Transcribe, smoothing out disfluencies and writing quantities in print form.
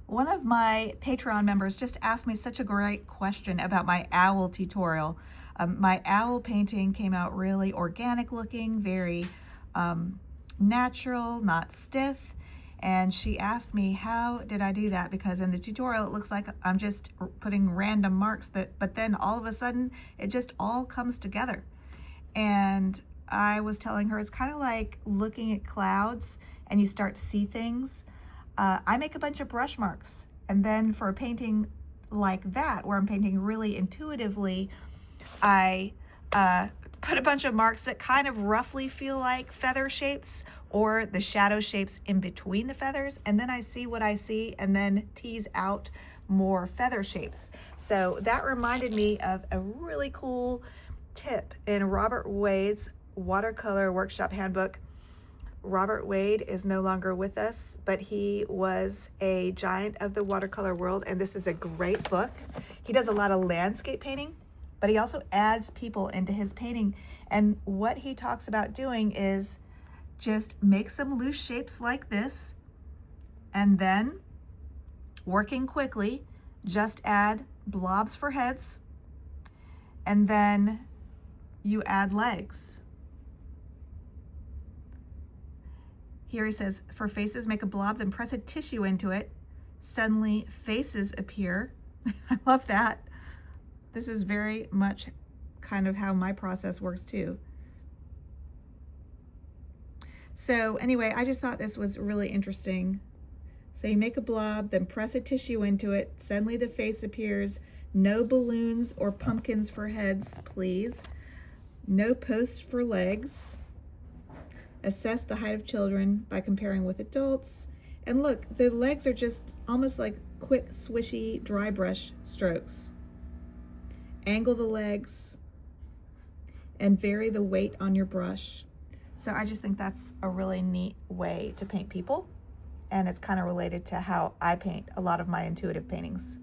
One of my Patreon members just asked me such a great question about my owl tutorial. My owl painting came out really organic looking, very natural, not stiff. And she asked me, how did I do that? Because in the tutorial, it looks like I'm just putting random marks but then all of a sudden, it just all comes together. And I was telling her, it's kind of like looking at clouds and you start to see things. I make a bunch of brush marks, and then for a painting like that, where I'm painting really intuitively, I put a bunch of marks that kind of roughly feel like feather shapes or the shadow shapes in between the feathers, and then I see what I see and then tease out more feather shapes. So that reminded me of a really cool tip in Robert Wade's Watercolor Workshop Handbook. Robert Wade is no longer with us, but he was a giant of the watercolor world, and this is a great book. He does a lot of landscape painting, but he also adds people into his painting. And what he talks about doing is just make some loose shapes like this, and then working quickly, just add blobs for heads, and then you add legs. Here he says, for faces, make a blob, then press a tissue into it. Suddenly faces appear. I love that. This is very much kind of how my process works too. So anyway, I just thought this was really interesting. So you make a blob, then press a tissue into it. Suddenly the face appears. No balloons or pumpkins for heads, please. No posts for legs. Assess the height of children by comparing with adults. And look, the legs are just almost like quick, swishy, dry brush strokes. Angle the legs and vary the weight on your brush. So I just think that's a really neat way to paint people. And it's kind of related to how I paint a lot of my intuitive paintings.